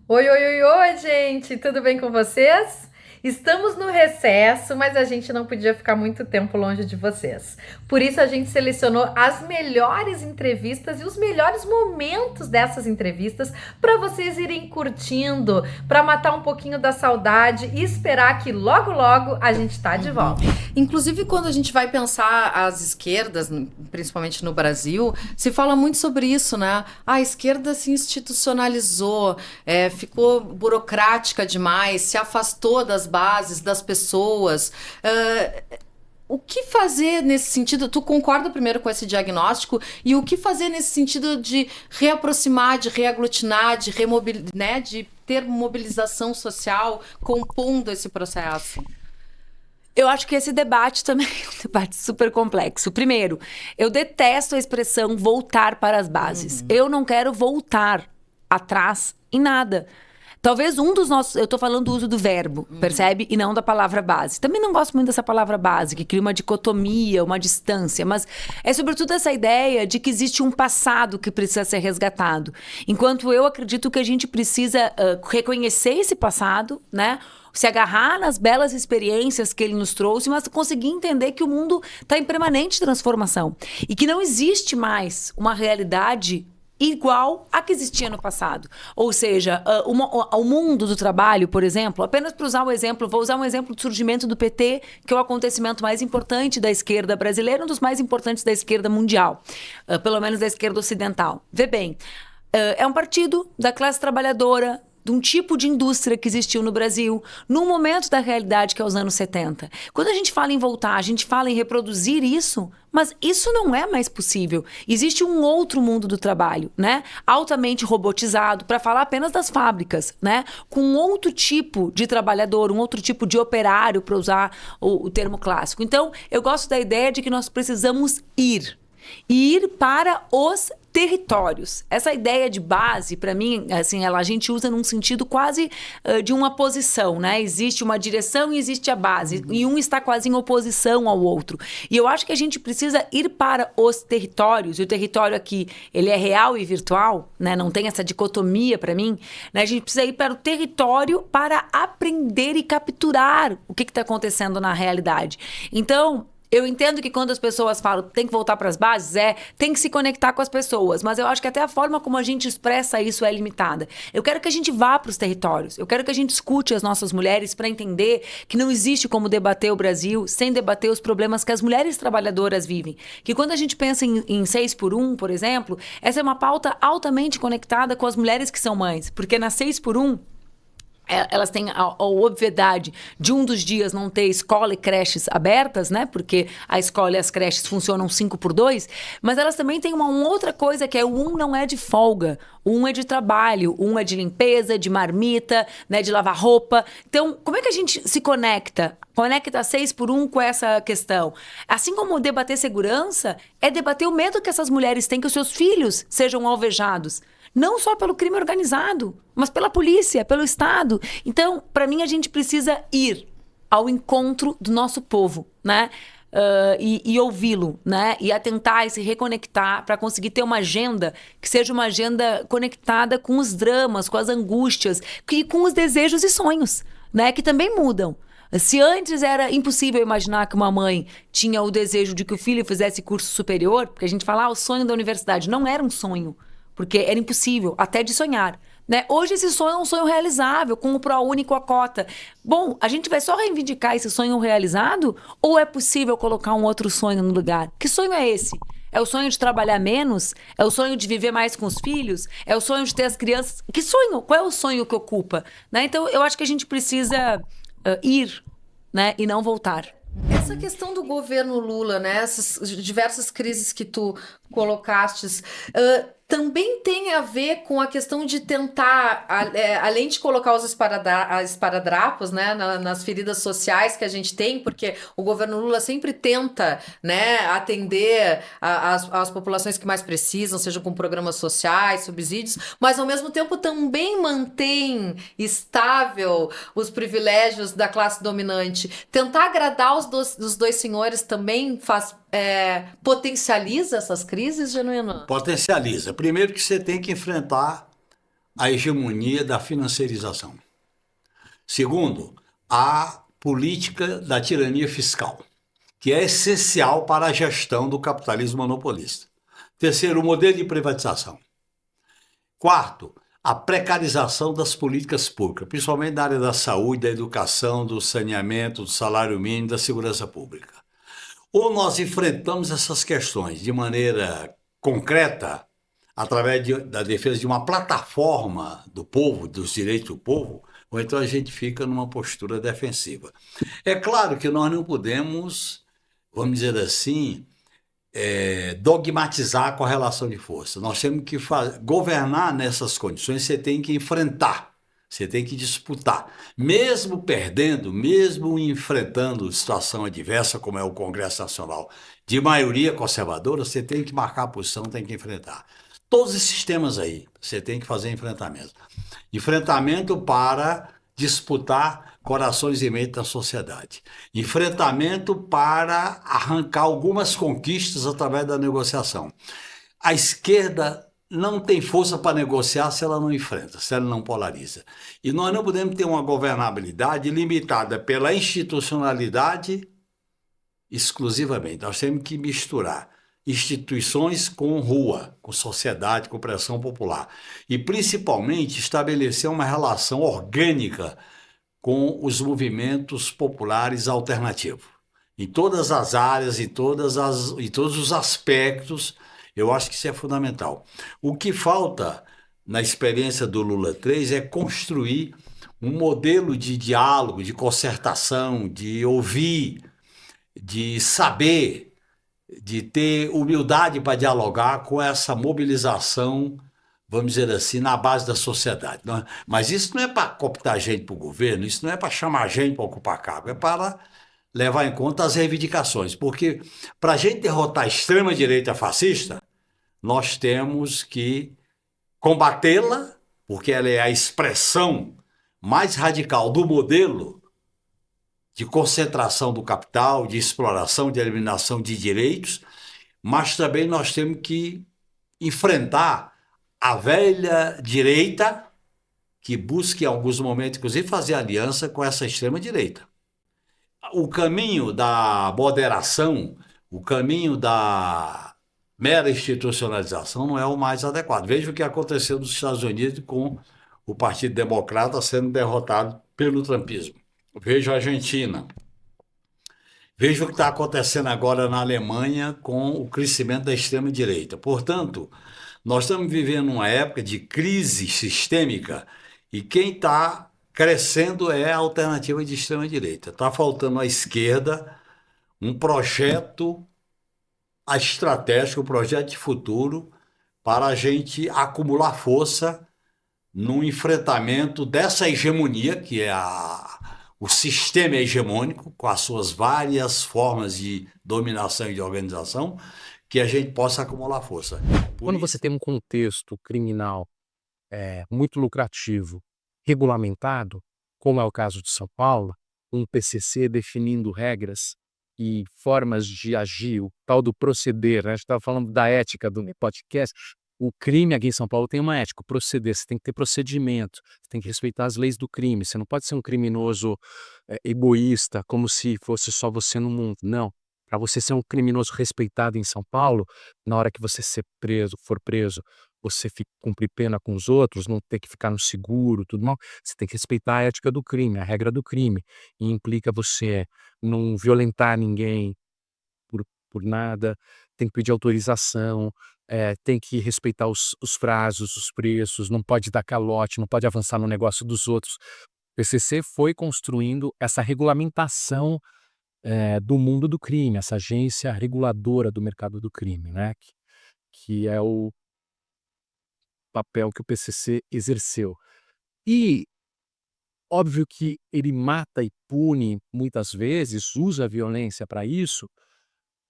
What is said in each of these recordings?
Oi, oi, oi, oi, gente! Tudo bem com vocês? Estamos no recesso, mas a gente não podia ficar muito tempo longe de vocês. Por isso a gente selecionou as melhores entrevistas e os melhores momentos dessas entrevistas para vocês irem curtindo, para matar um pouquinho da saudade e esperar que logo logo a gente tá de volta. Inclusive, quando a gente vai pensar as esquerdas, principalmente no Brasil, se fala muito sobre isso, né? A esquerda se institucionalizou, ficou burocrática demais, se afastou das bases, das pessoas. O que fazer nesse sentido? Tu concorda primeiro com esse diagnóstico? E o que fazer nesse sentido de reaproximar, de reaglutinar, né, de ter mobilização social compondo esse processo? Eu acho que esse debate também é um debate super complexo. Primeiro, eu detesto a expressão voltar para as bases. Eu não quero voltar atrás em nada. Talvez um dos nossos... Eu tô falando do uso do verbo, percebe? E não da palavra base. Também não gosto muito dessa palavra base, que cria uma dicotomia, uma distância. Mas é sobretudo essa ideia de que existe um passado que precisa ser resgatado. Enquanto eu acredito que a gente precisa reconhecer esse passado, né? Se agarrar nas belas experiências que ele nos trouxe, mas conseguir entender que o mundo está em permanente transformação. E que não existe mais uma realidade igual a que existia no passado. Ou seja, o mundo do trabalho, por exemplo, apenas para usar o exemplo, vou usar um exemplo do surgimento do PT, que é o acontecimento mais importante da esquerda brasileira, um dos mais importantes da esquerda mundial, pelo menos da esquerda ocidental. Vê bem, é um partido da classe trabalhadora, de um tipo de indústria que existiu no Brasil, num momento da realidade que é os anos 70. Quando a gente fala em voltar, a gente fala em reproduzir isso, mas isso não é mais possível. Existe um outro mundo do trabalho, né? Altamente robotizado, para falar apenas das fábricas, né? Com um outro tipo de trabalhador, um outro tipo de operário, para usar o termo clássico. Então, eu gosto da ideia de que nós precisamos ir para os territórios. Essa ideia de base, para mim, assim, a gente usa num sentido quase de uma posição, né? Existe uma direção e existe a base. E um está quase em oposição ao outro. E eu acho que a gente precisa ir para os territórios. E o território aqui, ele é real e virtual, né? Não tem essa dicotomia para mim. Né? A gente precisa ir para o território para aprender e capturar o que está acontecendo na realidade. Então, eu entendo que quando as pessoas falam tem que voltar para as bases, tem que se conectar com as pessoas, mas eu acho que até a forma como a gente expressa isso é limitada. Eu quero que a gente vá para os territórios, eu quero que a gente escute as nossas mulheres para entender que não existe como debater o Brasil sem debater os problemas que as mulheres trabalhadoras vivem. Que quando a gente pensa em 6 por 1, por exemplo, essa é uma pauta altamente conectada com as mulheres que são mães, porque na 6 por 1 elas têm a obviedade de um dos dias não ter escola e creches abertas, né? Porque a escola e as creches funcionam 5 por 2, mas elas também têm uma outra coisa que é o não é de folga, o é de trabalho, o é de limpeza, de marmita, né? De lavar roupa. Então, como é que a gente se conecta? Conecta 6 por 1 com essa questão. Assim como debater segurança, é debater o medo que essas mulheres têm que os seus filhos sejam alvejados. Não só pelo crime organizado, mas pela polícia, pelo Estado. Então, para mim, a gente precisa ir ao encontro do nosso povo, né? E ouvi-lo, né? E atentar e se reconectar para conseguir ter uma agenda que seja uma agenda conectada com os dramas, com as angústias, e com os desejos e sonhos, né? Que também mudam. Se antes era impossível imaginar que uma mãe tinha o desejo de que o filho fizesse curso superior, porque a gente fala, o sonho da universidade não era um sonho, porque era impossível, até de sonhar. Né? Hoje esse sonho é um sonho realizável, com o ProUni, com a cota. Bom, a gente vai só reivindicar esse sonho realizado? Ou é possível colocar um outro sonho no lugar? Que sonho é esse? É o sonho de trabalhar menos? É o sonho de viver mais com os filhos? É o sonho de ter as crianças? Que sonho? Qual é o sonho que ocupa? Né? Então, eu acho que a gente precisa ir, né? E não voltar. Essa questão do governo Lula, né? Essas diversas crises que tu colocastes, também tem a ver com a questão de tentar, além de colocar os esparadrapos, né, nas feridas sociais que a gente tem, porque o governo Lula sempre tenta, né, atender as populações que mais precisam, seja com programas sociais, subsídios, mas ao mesmo tempo também mantém estável os privilégios da classe dominante. Tentar agradar os dois senhores também potencializa essas crises, Genuíno? Potencializa. Primeiro que você tem que enfrentar a hegemonia da financiarização. Segundo, a política da tirania fiscal, que é essencial para a gestão do capitalismo monopolista. Terceiro, o modelo de privatização. Quarto, a precarização das políticas públicas, principalmente na área da saúde, da educação, do saneamento, do salário mínimo, da segurança pública. Ou nós enfrentamos essas questões de maneira concreta, através da defesa de uma plataforma do povo, dos direitos do povo, ou então a gente fica numa postura defensiva. É claro que nós não podemos, vamos dizer assim, dogmatizar a correlação de força. Nós temos que governar nessas condições, você tem que enfrentar, você tem que disputar. Mesmo perdendo, mesmo enfrentando situação adversa, como é o Congresso Nacional, de maioria conservadora, você tem que marcar a posição, tem que enfrentar. Todos esses temas aí, você tem que fazer enfrentamento. Enfrentamento para disputar corações e mentes da sociedade. Enfrentamento para arrancar algumas conquistas através da negociação. A esquerda não tem força para negociar se ela não enfrenta, se ela não polariza. E nós não podemos ter uma governabilidade limitada pela institucionalidade exclusivamente. Nós temos que misturar instituições com rua, com sociedade, com pressão popular. E, principalmente, estabelecer uma relação orgânica com os movimentos populares alternativos. Em todas as áreas, em todos os aspectos, eu acho que isso é fundamental. O que falta na experiência do Lula 3 é construir um modelo de diálogo, de concertação, de ouvir, de saber, de ter humildade para dialogar com essa mobilização, vamos dizer assim, na base da sociedade. Mas isso não é para cooptar gente para o governo, isso não é para chamar gente para ocupar cargo, é para levar em conta as reivindicações. Porque para a gente derrotar a extrema-direita fascista, nós temos que combatê-la, porque ela é a expressão mais radical do modelo de concentração do capital, de exploração, de eliminação de direitos, mas também nós temos que enfrentar a velha direita que busca em alguns momentos, inclusive, fazer aliança com essa extrema-direita. O caminho da moderação, o caminho da mera institucionalização não é o mais adequado. Veja o que aconteceu nos Estados Unidos com o Partido Democrata sendo derrotado pelo trumpismo. Veja a Argentina. Veja o que está acontecendo agora na Alemanha com o crescimento da extrema-direita. Portanto, nós estamos vivendo uma época de crise sistêmica e quem está crescendo é a alternativa de extrema-direita. Está faltando à esquerda um projeto estratégico, um projeto de futuro para a gente acumular força no enfrentamento dessa hegemonia, que é o sistema hegemônico, com as suas várias formas de dominação e de organização, que a gente possa acumular força. Quando você tem um contexto criminal muito lucrativo, regulamentado, como é o caso de São Paulo, um PCC definindo regras e formas de agir, o tal do proceder, né? A gente estava falando da ética do podcast. O crime aqui em São Paulo tem uma ética, o proceder, você tem que ter procedimento, você tem que respeitar as leis do crime, você não pode ser um criminoso egoísta, como se fosse só você no mundo, não. Para você ser um criminoso respeitado em São Paulo, na hora que você for preso, você cumprir pena com os outros, não ter que ficar no seguro, tudo mal, você tem que respeitar a ética do crime, a regra do crime, e implica você não violentar ninguém por nada, tem que pedir autorização, tem que respeitar os prazos, os preços, não pode dar calote, não pode avançar no negócio dos outros. O PCC foi construindo essa regulamentação do mundo do crime, essa agência reguladora do mercado do crime, né? Que é o papel que o PCC exerceu. E óbvio que ele mata e pune muitas vezes, usa a violência para isso,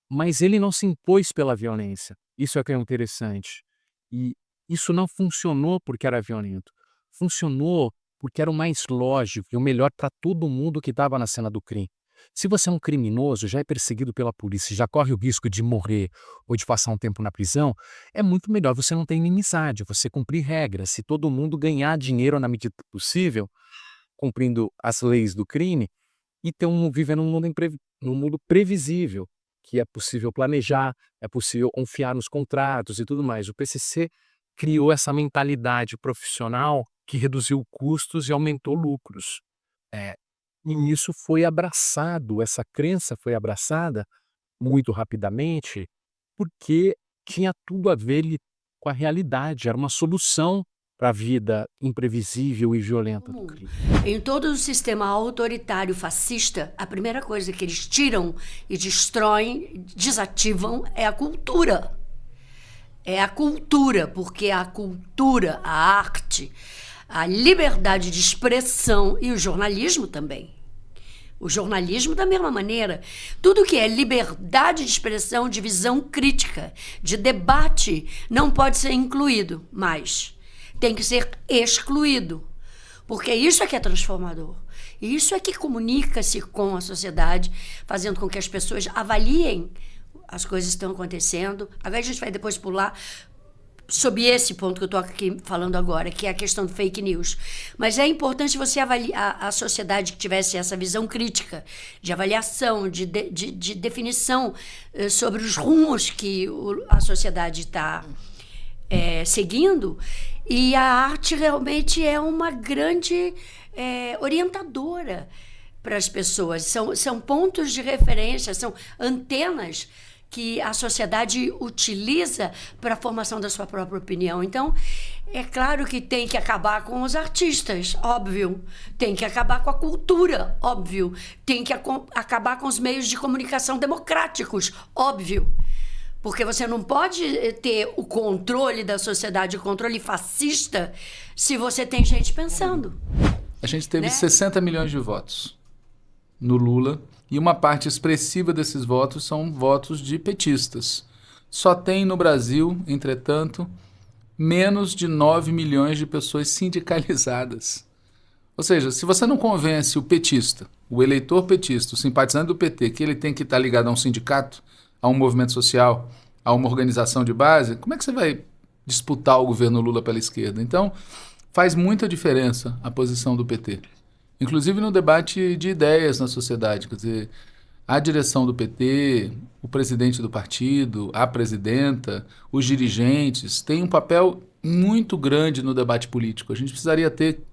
mas ele não se impôs pela violência. Isso é que é interessante. E isso não funcionou porque era violento. Funcionou porque era o mais lógico e o melhor para todo mundo que estava na cena do crime. Se você é um criminoso, já é perseguido pela polícia, já corre o risco de morrer ou de passar um tempo na prisão, é muito melhor você não ter inimizade, você cumprir regras. Se todo mundo ganhar dinheiro na medida possível, cumprindo as leis do crime, e viver num mundo previsível, que é possível planejar, é possível confiar nos contratos e tudo mais. O PCC criou essa mentalidade profissional que reduziu custos e aumentou lucros. E isso foi abraçado, essa crença foi abraçada muito rapidamente, porque tinha tudo a ver com a realidade, era uma solução para a vida imprevisível e violenta do crime. Em todo o sistema autoritário fascista, a primeira coisa que eles tiram e destroem, desativam, é a cultura. É a cultura, porque a cultura, a arte, a liberdade de expressão e o jornalismo também. O jornalismo da mesma maneira. Tudo que é liberdade de expressão, de visão crítica, de debate, não pode ser incluído mais. Tem que ser excluído. Porque isso é que é transformador. E isso é que comunica-se com a sociedade, fazendo com que as pessoas avaliem as coisas que estão acontecendo. Agora a gente vai depois pular sob esse ponto que eu estou aqui falando agora, que é a questão do fake news. Mas é importante você avaliar a sociedade que tivesse essa visão crítica, de avaliação, de definição sobre os rumos que a sociedade está seguindo. E a arte realmente é uma grande orientadora para as pessoas. São pontos de referência, são antenas que a sociedade utiliza para a formação da sua própria opinião. Então, é claro que tem que acabar com os artistas, óbvio. Tem que acabar com a cultura, óbvio. Tem que acabar com os meios de comunicação democráticos, óbvio. Porque você não pode ter o controle da sociedade, o controle fascista, se você tem gente pensando. A gente teve 60 milhões de votos no Lula, e uma parte expressiva desses votos são votos de petistas. Só tem no Brasil, entretanto, menos de 9 milhões de pessoas sindicalizadas. Ou seja, se você não convence o petista, o eleitor petista, o simpatizante do PT, que ele tem que estar ligado a um sindicato, a um movimento social, a uma organização de base, como é que você vai disputar o governo Lula pela esquerda? Então, faz muita diferença a posição do PT. Inclusive no debate de ideias na sociedade. Quer dizer, a direção do PT, o presidente do partido, a presidenta, os dirigentes, têm um papel muito grande no debate político. A gente precisaria ter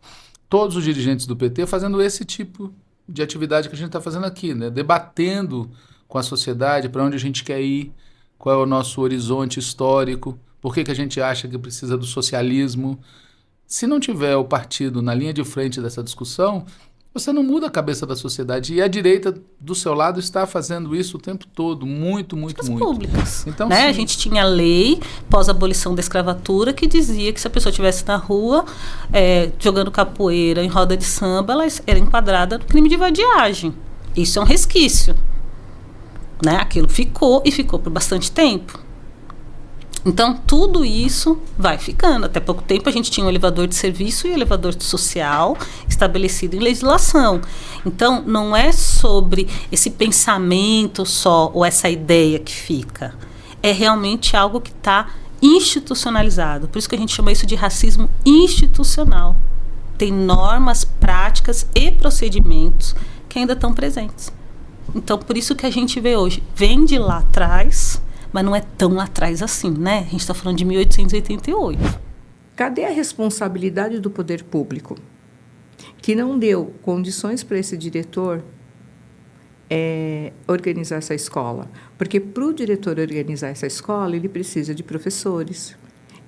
todos os dirigentes do PT fazendo esse tipo de atividade que a gente está fazendo aqui, né? Debatendo com a sociedade para onde a gente quer ir, qual é o nosso horizonte histórico, por que a gente acha que precisa do socialismo. Se não tiver o partido na linha de frente dessa discussão, você não muda a cabeça da sociedade. E a direita do seu lado está fazendo isso o tempo todo, muito. Públicas. Então, né? A gente tinha lei pós-abolição da escravatura que dizia que se a pessoa estivesse na rua jogando capoeira em roda de samba, ela era enquadrada no crime de vadiagem. Isso é um resquício. Né? Aquilo ficou por bastante tempo. Então, tudo isso vai ficando. Até pouco tempo, a gente tinha um elevador de serviço e um elevador social estabelecido em legislação. Então, não é sobre esse pensamento só ou essa ideia que fica. É realmente algo que está institucionalizado. Por isso que a gente chama isso de racismo institucional. Tem normas, práticas e procedimentos que ainda estão presentes. Então, por isso que a gente vê hoje, vem de lá atrás, mas não é tão lá atrás assim, né? A gente está falando de 1888. Cadê a responsabilidade do poder público, que não deu condições para esse diretor organizar essa escola? Porque para o diretor organizar essa escola, ele precisa de professores.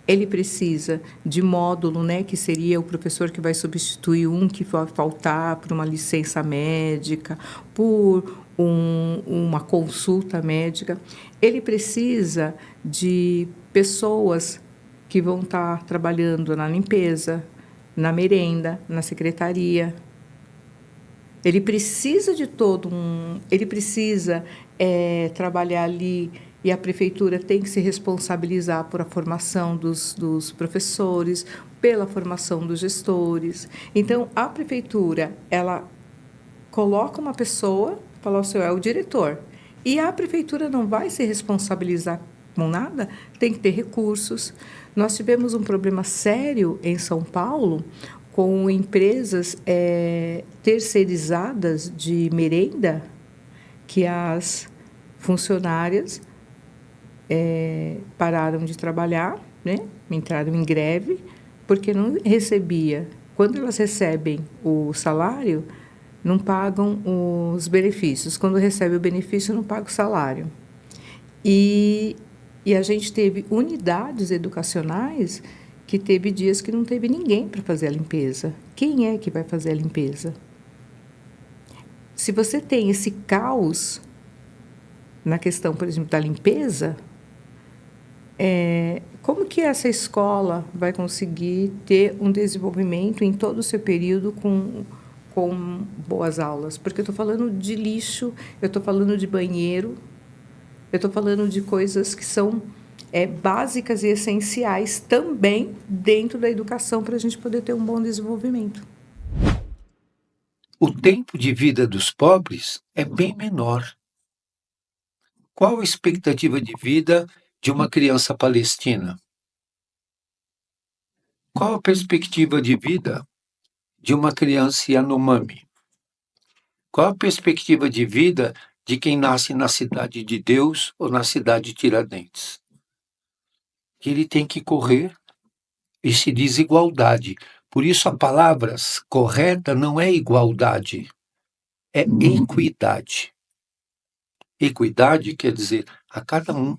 Ele precisa de módulo, né, que seria o professor que vai substituir um que vai faltar por uma licença médica, por uma consulta médica. Ele precisa de pessoas que vão estar trabalhando na limpeza, na merenda, na secretaria. Ele precisa de ele precisa trabalhar ali. E a prefeitura tem que se responsabilizar por a formação dos professores, pela formação dos gestores. Então, a prefeitura, ela coloca uma pessoa falar o senhor é o diretor. E a prefeitura não vai se responsabilizar com nada, tem que ter recursos. Nós tivemos um problema sério em São Paulo com empresas terceirizadas de merenda, que as funcionárias pararam de trabalhar, né? Entraram em greve, porque não recebia. Quando elas recebem o salário, não pagam os benefícios. Quando recebe o benefício, não paga o salário. E a gente teve unidades educacionais que teve dias que não teve ninguém para fazer a limpeza. Quem é que vai fazer a limpeza? Se você tem esse caos na questão, por exemplo, da limpeza, como que essa escola vai conseguir ter um desenvolvimento em todo o seu período com boas aulas? Porque eu estou falando de lixo, eu estou falando de banheiro, eu estou falando de coisas que são básicas e essenciais também dentro da educação para a gente poder ter um bom desenvolvimento. O tempo de vida dos pobres é bem menor. Qual a expectativa de vida de uma criança palestina? Qual a perspectiva de vida de uma criança Yanomami? Qual a perspectiva de vida de quem nasce na Cidade de Deus ou na cidade de Tiradentes? Ele tem que correr e se diz igualdade. Por isso a palavra correta não é igualdade, é equidade. Equidade quer dizer a cada um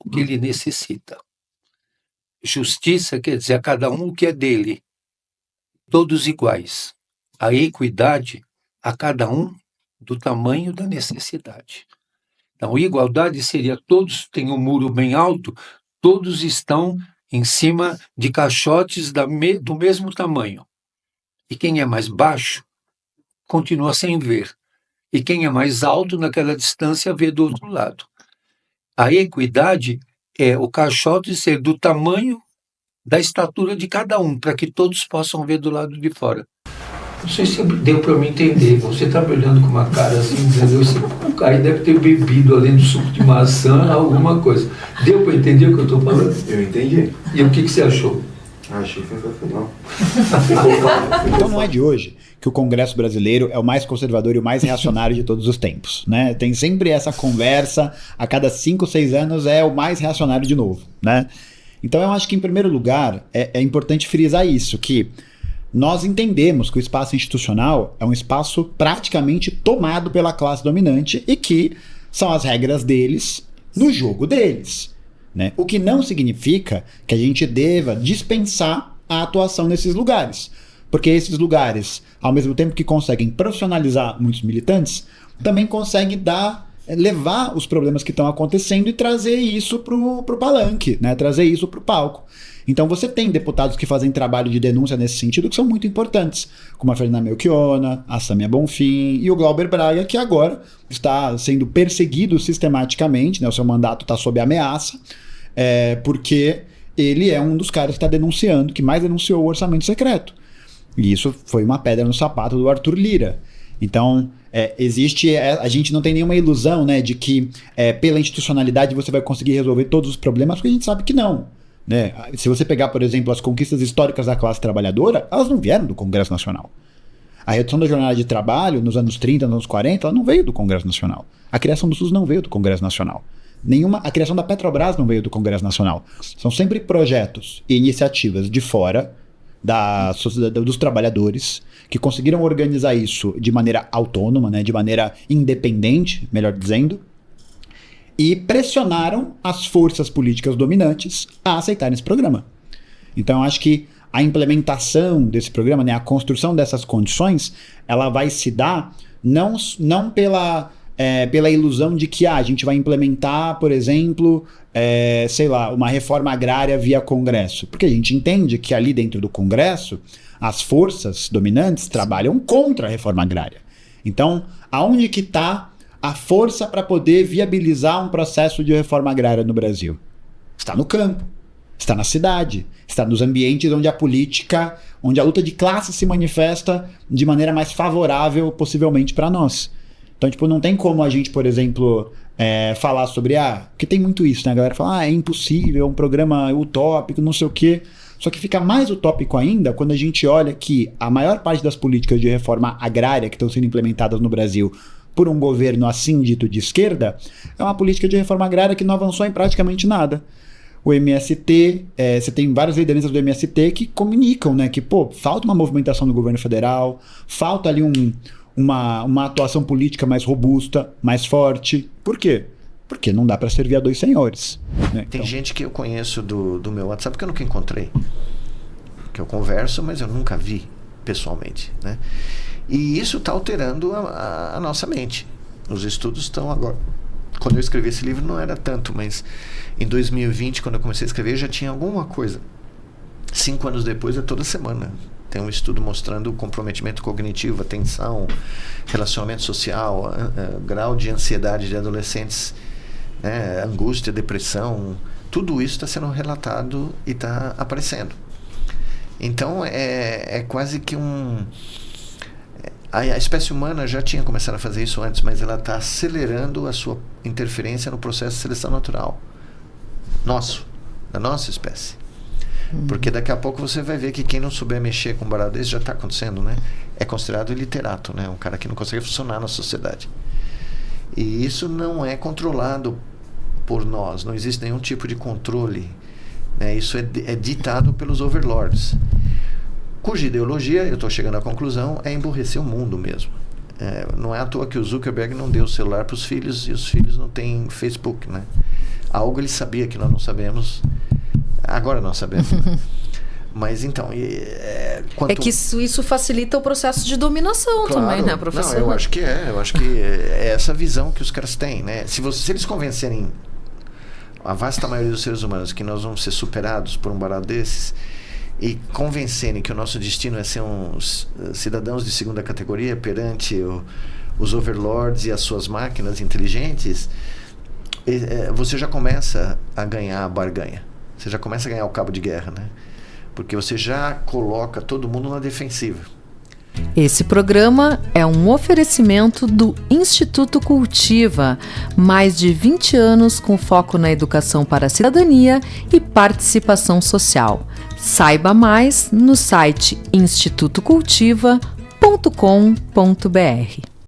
o que ele necessita. Justiça quer dizer a cada um o que é dele. Todos iguais. A equidade a cada um do tamanho da necessidade. Então, igualdade seria todos têm um muro bem alto, todos estão em cima de caixotes do mesmo tamanho. E quem é mais baixo continua sem ver. E quem é mais alto naquela distância vê do outro lado. A equidade é o caixote ser do tamanho da estatura de cada um, para que todos possam ver do lado de fora. Não sei se deu para me entender. Você está me olhando com uma cara assim, dizendo assim, o cara deve ter bebido, além do suco de maçã, alguma coisa. Deu para entender o que eu estou falando? Eu entendi. E o que você achou? Achei sensacional. Então não é de hoje que o Congresso brasileiro é o mais conservador e o mais reacionário de todos os tempos, né? Tem sempre essa conversa, a cada 5, 6 anos é o mais reacionário de novo, né? Então eu acho que, em primeiro lugar, é importante frisar isso, que nós entendemos que o espaço institucional é um espaço praticamente tomado pela classe dominante e que são as regras deles no jogo deles, né? O que não significa que a gente deva dispensar a atuação nesses lugares, porque esses lugares, ao mesmo tempo que conseguem profissionalizar muitos militantes, também conseguem levar os problemas que estão acontecendo e trazer isso pro palanque, né? Trazer isso pro palco. Então você tem deputados que fazem trabalho de denúncia nesse sentido que são muito importantes, como a Fernanda Melchiona, a Sâmia Bonfim e o Glauber Braga, que agora está sendo perseguido sistematicamente, né? O seu mandato está sob ameaça, porque ele é um dos caras que está denunciando, que mais denunciou o orçamento secreto. E isso foi uma pedra no sapato do Arthur Lira. Então, a gente não tem nenhuma ilusão, né, de que pela institucionalidade você vai conseguir resolver todos os problemas, porque a gente sabe que não, né? Se você pegar, por exemplo, as conquistas históricas da classe trabalhadora, elas não vieram do Congresso Nacional. A redução da jornada de trabalho nos anos 30, nos anos 40, ela não veio do Congresso Nacional. A criação do SUS não veio do Congresso Nacional. A criação da Petrobras não veio do Congresso Nacional. São sempre projetos e iniciativas de fora dos trabalhadores que conseguiram organizar isso de maneira autônoma, né, de maneira independente, melhor dizendo, e pressionaram as forças políticas dominantes a aceitarem esse programa. Então, eu acho que a implementação desse programa, né, a construção dessas condições, ela vai se dar não pela ilusão de que a gente vai implementar, por exemplo, uma reforma agrária via Congresso. Porque a gente entende que ali dentro do Congresso, as forças dominantes trabalham contra a reforma agrária. Então, aonde que está a força para poder viabilizar um processo de reforma agrária no Brasil? Está no campo, está na cidade, está nos ambientes onde a luta de classe se manifesta de maneira mais favorável, possivelmente, para nós. Então, tipo, não tem como a gente, por exemplo, falar sobre, que tem muito isso, né? A galera fala, é impossível, é um programa utópico, não sei o quê. Só que fica mais utópico ainda quando a gente olha que a maior parte das políticas de reforma agrária que estão sendo implementadas no Brasil por um governo assim dito de esquerda, é uma política de reforma agrária que não avançou em praticamente nada. O MST, você tem várias lideranças do MST que comunicam, né, que, falta uma movimentação do governo federal, falta ali uma atuação política mais robusta, mais forte. Por quê? Porque não dá para servir a dois senhores. Né? Tem gente que eu conheço do meu WhatsApp que eu nunca encontrei, que eu converso, mas eu nunca vi pessoalmente, né? E isso está alterando a nossa mente. Os estudos estão agora. Quando eu escrevi esse livro não era tanto, mas em 2020, quando eu comecei a escrever, já tinha alguma coisa. 5 anos depois, é toda semana. Tem um estudo mostrando o comprometimento cognitivo, atenção, relacionamento social, grau de ansiedade de adolescentes, né, angústia, depressão, tudo isso está sendo relatado e está aparecendo. Então é quase que a espécie humana já tinha começado a fazer isso antes, mas ela está acelerando a sua interferência no processo de seleção natural da nossa espécie. Porque daqui a pouco você vai ver que quem não souber mexer com um barato desse, já está acontecendo, né? É considerado iliterato, né? Um cara que não consegue funcionar na sociedade. E isso não é controlado por nós, não existe nenhum tipo de controle, né? Isso é ditado pelos overlords, cuja ideologia, eu estou chegando à conclusão, é emburrecer o mundo mesmo. Não é à toa que o Zuckerberg não deu o celular para os filhos e os filhos não têm Facebook, né? Algo ele sabia que nós não sabemos, agora nós sabemos, né? Mas então, que isso facilita o processo de dominação, claro, também, né, professor? Não, eu acho que é essa visão que os caras têm, né? Se eles convencerem a vasta maioria dos seres humanos que nós vamos ser superados por um barato desses e convencerem que o nosso destino é ser uns cidadãos de segunda categoria perante os overlords e as suas máquinas inteligentes, você já começa a ganhar a barganha. Você já começa a ganhar o cabo de guerra, né? Porque você já coloca todo mundo na defensiva. Esse programa é um oferecimento do Instituto Cultiva, mais de 20 anos com foco na educação para a cidadania e participação social. Saiba mais no site institutocultiva.com.br.